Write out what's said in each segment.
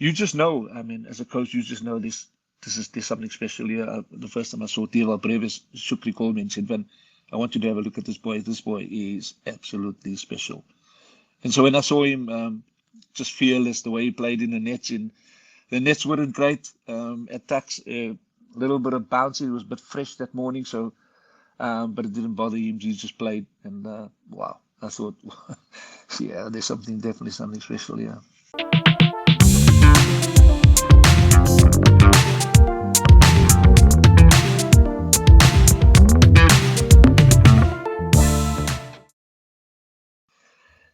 you just know. I mean, as a coach, you just know there's something special here. The first time I saw Theo Brevis, Shukri called me and said, "Van, I want you to have a look at this boy. This boy is absolutely special." And so when I saw him, just fearless, the way he played in the nets. The nets weren't great at Tucks. A little bit of bouncy. It was a bit fresh that morning, so but it didn't bother him. He just played, and wow, I thought, yeah, there's definitely something special here.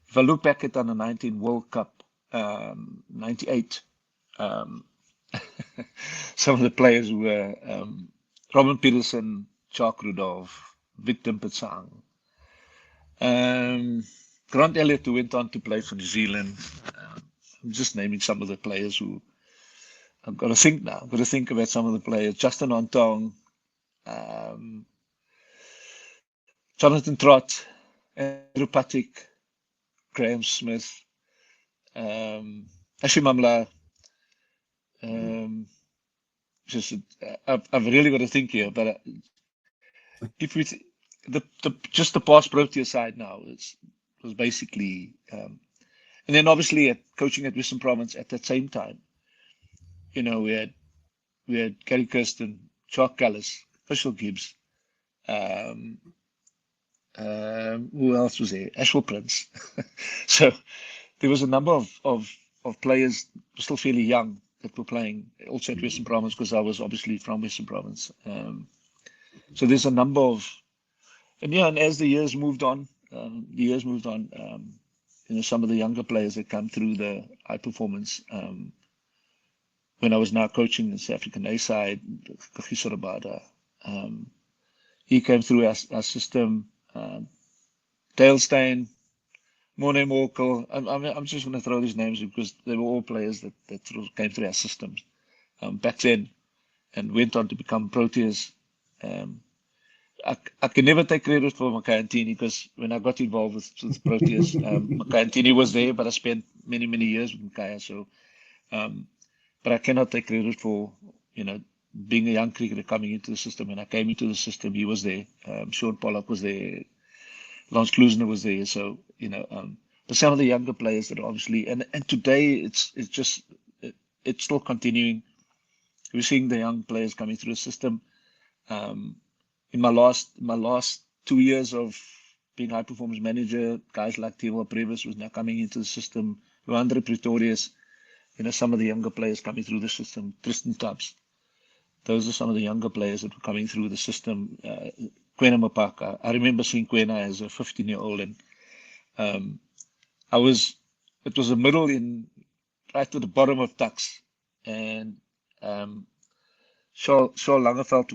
If I look back at the under 19 World Cup, 98, um, some of the players were Robin Peterson, Jacques Rudolph, Victor Petsang, Grant Elliott, who went on to play for New Zealand. I'm just naming some of the players who I've got to think now. I've got to think about some of the players. Justin Ontong, um, Jonathan Trott, Andrew Patrick, Graham Smith, Ashley Mamla. Just I've really got to think here, but if we just the past Protea side now was basically, and then obviously at coaching at Western Province at that same time, you know, we had Gary Kirsten, Chuck Gallis, Vishal Gibbs, who else was there? Ashwell Prince. So there was a number of players still fairly young that were playing also at Western Province, because I was obviously from Western Province. So there's a number of, and as the years moved on, you know, some of the younger players that come through the high performance. When I was now coaching the South African A side, he came through our system. Dale Steyn, Morne Morkel. I'm just going to throw these names because they were all players that came through our systems back then and went on to become Proteas. I can never take credit for Makayantini, because when I got involved with Proteas, Makayantini was there, but I spent many, many years with Makaya. So, but I cannot take credit for, you know, being a young cricketer coming into the system. When I came into the system, he was there. Sean Pollock was there. Lance Klusner was there. So, you know, but some of the younger players that are obviously, and today it's still continuing. We're seeing the young players coming through the system. In my last 2 years of being high performance manager, guys like Theo Brevis was now coming into the system. Luandre Pretorius, you know, some of the younger players coming through the system. Tristan Tubbs. Those are some of the younger players that were coming through the system. Kwena Mapaka. I remember seeing Kwena as a 15-year-old, and it was a middle right to the bottom of Tucks, and Shaw Langeveld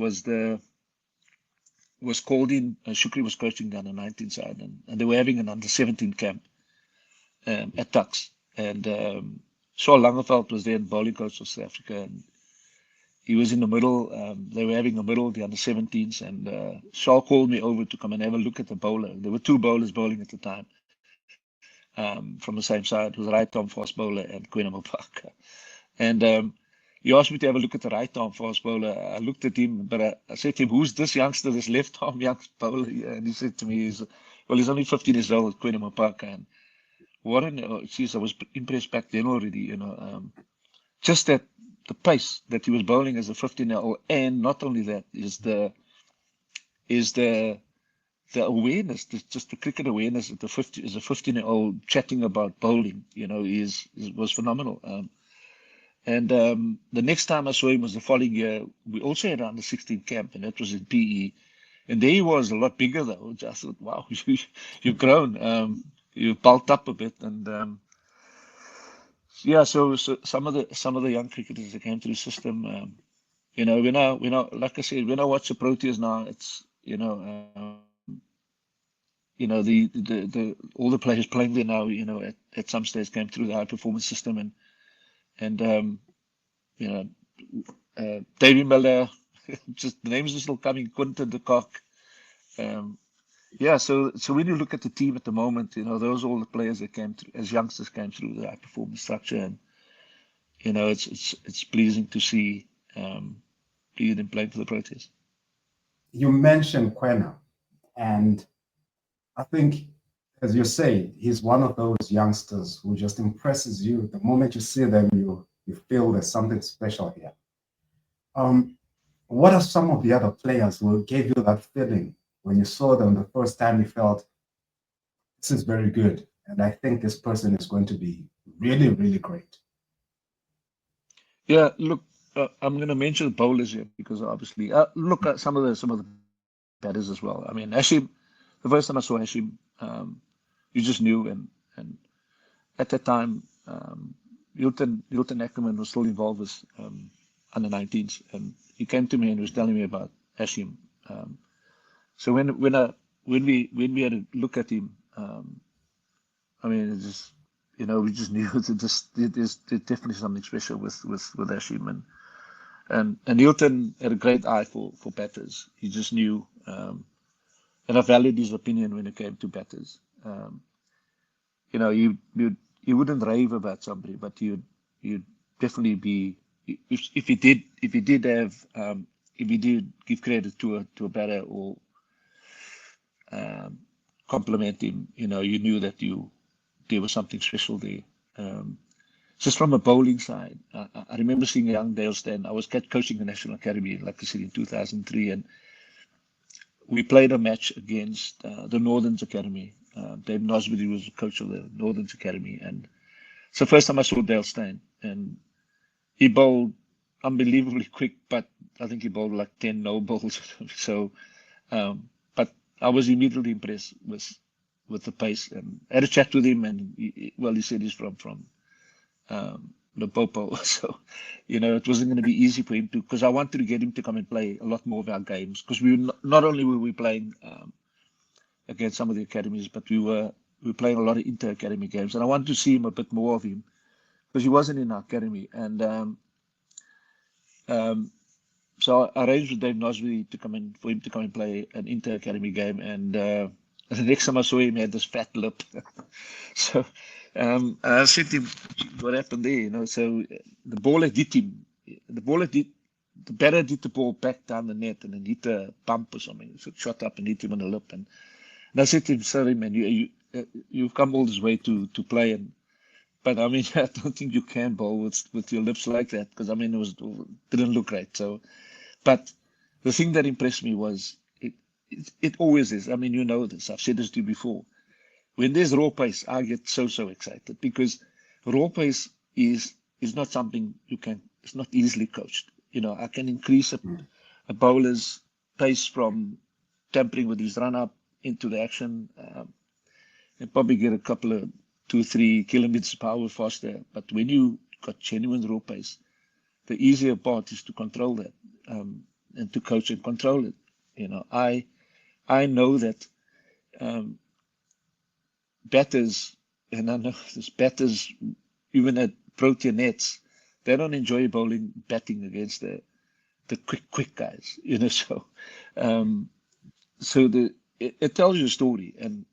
was called in. Shukri was coaching down the 19 side, and they were having an under 17 camp at Tucks, and Shaw Langeveld was there, bowling coach of South Africa, and he was in the middle. They were having a middle, the under 17s, and Shaw called me over to come and have a look at the bowler. There were two bowlers bowling at the time from the same side. It was right arm fast bowler and Kwena Mapaka. And he asked me to have a look at the right arm fast bowler. I looked at him, but I said to him, "Who's this youngster, this left arm young bowler?" And he said to me, he's only 15 years old, Kwena Mapaka. And I was impressed back then already, you know, just that the pace that he was bowling as a 15-year-old, and not only that, is the awareness, just the cricket awareness that as a 15-year-old chatting about bowling, you know, was phenomenal. And the next time I saw him was the following year. We also had under 16 camp, and that was in PE. And there he was, a lot bigger though. I thought, wow, you've grown. You've bulked up a bit, and yeah. So some of the young cricketers that came through the system, you know, we're not like I said, when I watch the Proteas now, it's, you know, all the players playing there now, you know, at some stage came through the high performance system, and you know, Davy Miller, just the names are still coming. Quinton de Kock. Yeah, so when you look at the team at the moment, you know, those are all the players that came through as youngsters, came through the high performance structure, and you know, it's pleasing to see him playing for the Proteas. You mentioned Quena, and I think, as you say, he's one of those youngsters who just impresses you. The moment you see them, you feel there's something special here. Um, what are some of the other players who gave you that feeling when you saw them the first time? You felt this is very good, and I think this person is going to be really, really great. Yeah, look, I'm going to mention the bowlers here because obviously, look at some of the batters as well. I mean, Hashim, the first time I saw Hashim, you just knew, and at that time, Hilton Ackerman was still involved with under 19s, and he came to me and was telling me about Hashim. Um, so when we had a look at him, I mean, it's just, we just knew that there's definitely something special with Hashim, and Hilton had a great eye for batters. He just knew, and I valued his opinion when it came to batters. You know, you wouldn't rave about somebody, but you'd definitely be, if he did have if he did give credit to a batter or um, compliment him, you knew that there was something special there. Um, just from a bowling side, I remember seeing young Dale Stan. I was coaching the National Academy, like I said, in 2003, and we played a match against the Northerns Academy. Dave Nosbury was the coach of the Northerns Academy, and it's the first time I saw Dale Steyn, and he bowled unbelievably quick, but I think he bowled like 10 no balls. So, but I was immediately impressed with the pace, and I had a chat with him, and well, he said he's from Limpopo, so it wasn't going to be easy for him to, because I wanted to get him to come and play a lot more of our games, because we were not only were we playing against some of the academies, but we were playing a lot of inter-academy games, and I wanted to see him a bit more of him because he wasn't in our academy. And um, so I arranged with Dave Nosbury for him to come and play an inter-academy game. And the next time I saw him, he had this fat lip. So I said to him, "What happened there?" So the ball had hit him. The batter hit the ball back down the net and then hit a bump or something. So it shot up and hit him on the lip. And I said to him, "Sorry, man, you've come all this way to play, but I mean, I don't think you can bowl with your lips like that, because I mean, didn't look right." So, but the thing that impressed me was it always is. I mean, you know this. I've said this to you before. When there's raw pace, I get so excited, because raw pace is not something you can. It's not easily coached. I can increase a bowler's pace from tampering with his run up into the action, and probably get a couple of 2-3 kilometers per hour faster. But when you got genuine raw pace, the easier part is to control that, and to coach and control it. I know that um, batters, and I know this batters, even at Protea nets, they don't enjoy batting against the quick guys. So um, so it tells you a story, and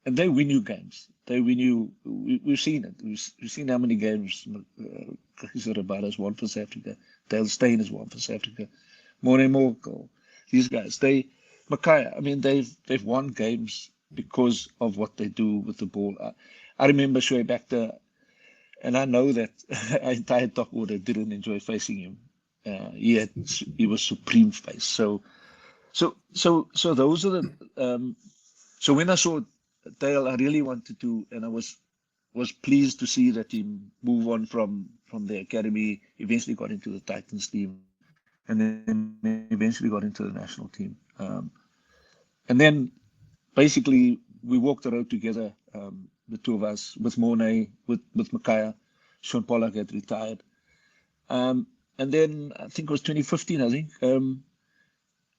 they win you games. They win you. We've seen it. We've seen how many games Rabada has won for South Africa. Dale Steyn has won for South Africa. Morne Morkel, these guys. Makaya. I mean, they've won games because of what they do with the ball. I remember Shoaib Akhtar, and I know that our entire top order didn't enjoy facing him. He was supreme face. So those are the. So when I saw Dale, I really wanted to, and I was pleased to see that he move on from the academy. Eventually got into the Titans team, and then eventually got into the national team. And then basically we walked the road together, the two of us, with Mornay, with Makaya. Sean Pollack had retired, and then I think it was 2015. I think.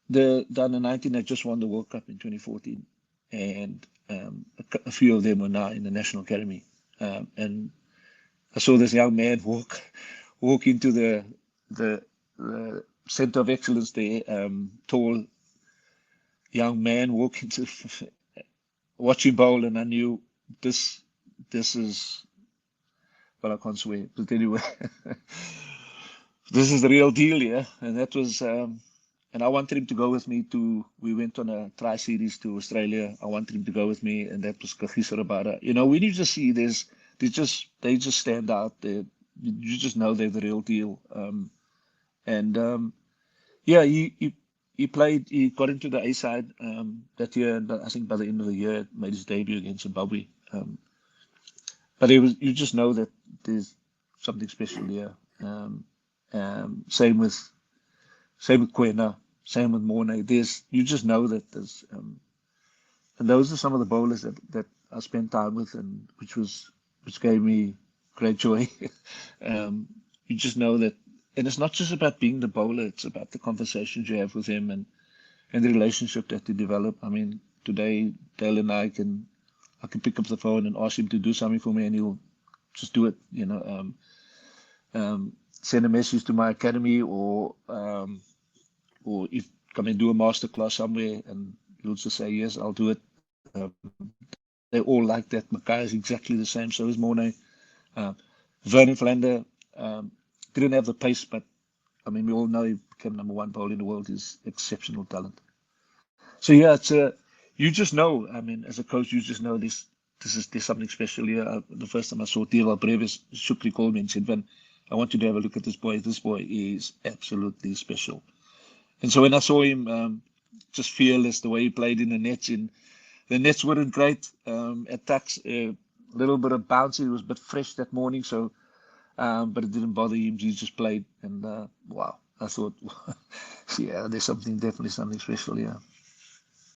The under 19 had just won the World Cup in 2014, and a few of them were now in the National Academy. And I saw this young man walk into the center of excellence there, tall young man walk into watching bowl, and I knew this is but I can't swear. But anyway, this is the real deal, yeah. And that was, and I wanted him to go with me to. We went on a tri-series to Australia. I wanted him to go with me, and that was Kagiso Rabada. You know, when you just see they just stand out. You just know they're the real deal. And yeah, he played. He got into the A side that year, and I think by the end of the year, made his debut against Zimbabwe. But it was, you just know that there's something special here. Same with Kwena, same with Mornay. You just know that there's and those are some of the bowlers that I spent time with, and which gave me great joy. You just know that, and it's not just about being the bowler; it's about the conversations you have with him and the relationship that you develop. I mean, today Dale and I can pick up the phone and ask him to do something for me, and he'll just do it. You know, send a message to my academy, or if come and do a master class somewhere, and he'll just say yes, I'll do it. They all like that. Mackay is exactly the same. So is Mornay. Vernon Philander didn't have the pace, but I mean, we all know he became #1 bowler in the world. He's exceptional talent. So yeah, you just know. I mean, as a coach, you just know there's something special here. The first time I saw Dewald Brevis, Shukri called me and said, "Van, I want you to have a look at this boy. This boy is absolutely special." And so when I saw him, just fearless, the way he played in the nets. The nets weren't great at Tucks. A little bit of bouncy. It was a bit fresh that morning, so but it didn't bother him. He just played, and wow, I thought, yeah, there's definitely something special here.